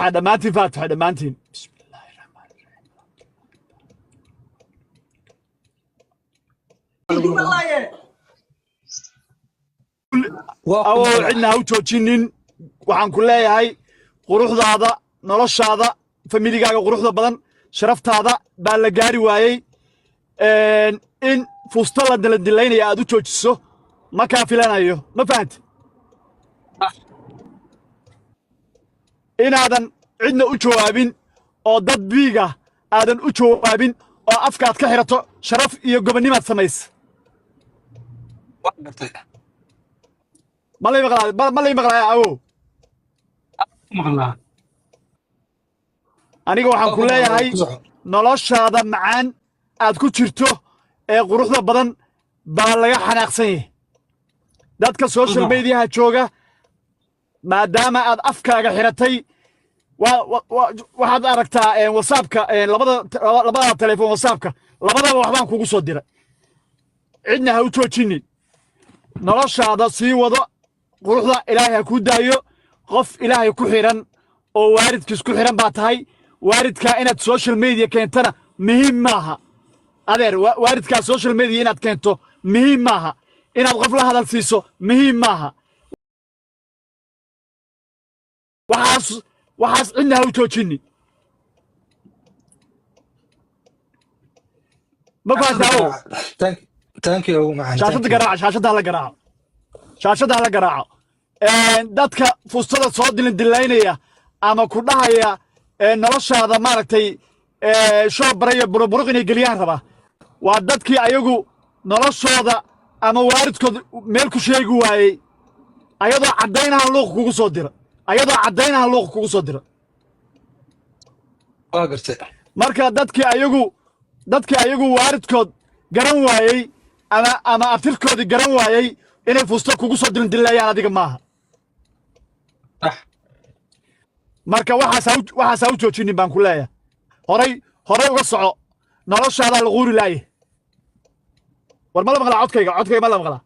دمانتين فاتحة دمانتين بسم الله الرحمن الرحيم أو عندنا هو توجينين وعن كل هاي قروح هذا نرش هذا فميلي جا قروح هذا بدن شرفت هذا بالجاري واي إن فستلا دلنا يا أدو توجسه ما كافي لنا أيوه ما فهمت إن هذا عندنا أجوابين أو ضد بيجا هذا أجوابين أو أفكار كحرته شرف يجوبني ما تسميس ما لي مغلا ما لي مغلا أو مغلا أنا جو حن كلها هاي نلاش هذا معان أتكون شرته قروحنا بدن بالله حناقصيه dadka social media jooga maadaama aad afkaaga xiratay waxaad aragtaa whatsappka labada telefoon whatsappka labadaba waxbaan kugu soo diray cidna ha u joojinin noloshaada sii wado quruxda ilaahay ha ku daayo qof ilaahay ku xiran oo waalidkiis ku xiran baa tahay waalidkaa inaad social media keentana muhiim maaha adeer waalidkaa social media inaad keento muhiim maaha inaad qof la hadal siiso muhiim maaha waxaas cidna ha u joojinin ma fahantaao thank you man shaashada garaaca shaashada hala garaaco dadka fustada soo dilaynaya ama ku dhahaya noloshaada maaragtay shoo baraya buruburuq inay geliyaan rabaa waa dadkii ayagu noloshooda ama waalidkood meel ku sheegi waayey ayadoo caddaynaha luuq kugu soo dira waa gartay marka dadkii ayagu waalidkood garan waayey ama aftirkoodii garan waayey inay fusto kugu soo dilayaan adiga maaha marka waxaas ha u joojinin baan ku leeyahay horay uga soco noloshaadaa la quuri laaye war ma la maqlaa codkayga ma la maqlaa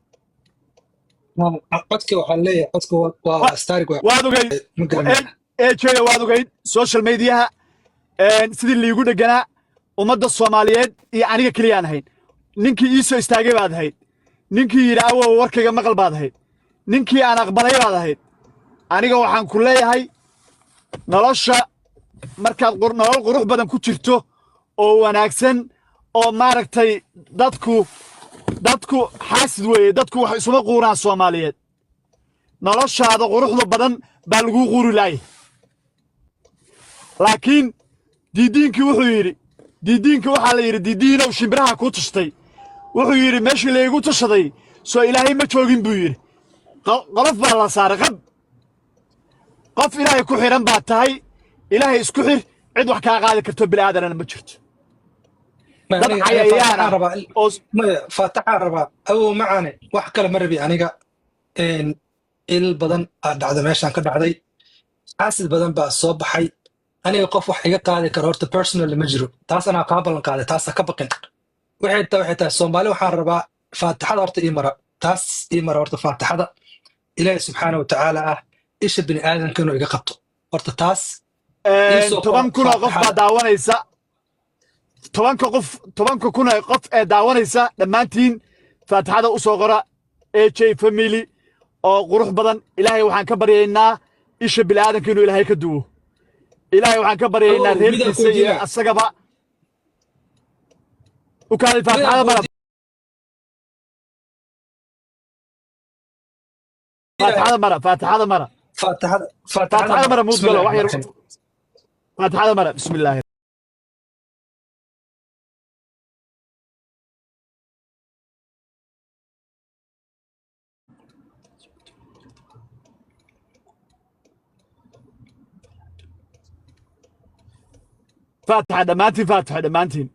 codka waxaa leeyahay codka waa astaarig waad ogeyd ejeya waad ogeyd social mediaha sidii liigu dheganaa ummadda soomaaliyeed iyo aniga keliyaan ahayn ninkii ii soo istaagay baad ahayd ninkii yidhi awow warkayga maqal baad ahayd ninkii aan aqbalay baad ahayd aniga waxaan ku leeyahay nolosha markaad nolol qurux badan ku jirto oo wanaagsan oo maaragtay dadku xaasid weeye dadku wax isuma quuraan soomaaliyeed noloshaada quruxda badan baa laguu quuri laayay laakiin diidiinkii waxaa la yidhi diidiinow shimbiraha kuu tushtay wuxuu yidhi meeshii laygu tushaday soo ilaahay ma joogin buu yidhi qolof baa la saaray qof ilaahay ku xiran baa tahay ilaahay isku xir cid wax kaa qaadi karto bilaadanana ma jirto dad cayayaana faataxaan rabaa awow macaane wax kale ma rabi aniga il badan aa dhacda meeshaan ka dhacday xaasid badan baa soo baxay aniga qof wax iga qaadi karo horta personal ma jiro taas anaa kaa ballan qaaday taasa ka baqin waxay tahay soomaali waxaan rabaa faataxada horta taas ii mara horta faataxada ilaahay subxaana wa tacaala ah isha bini aadamka inuu iga qabto horta taas 10 kun oo qof baa daawanaysa 10 kun oo qof ee daawanaysa dhammaantiin faataxada u soo qora AJ family oo qurux badan ilaahay waxaan ka baryaynaa isha bini aadamka inuu ilaahay ka duwo ilaahay waxaan ka baryaynaa reerkiisa iyo asagaba u kaalay faataxada mara faataxada mara muud galo wax yar faataxada mara bismillah فاتحة دمانتين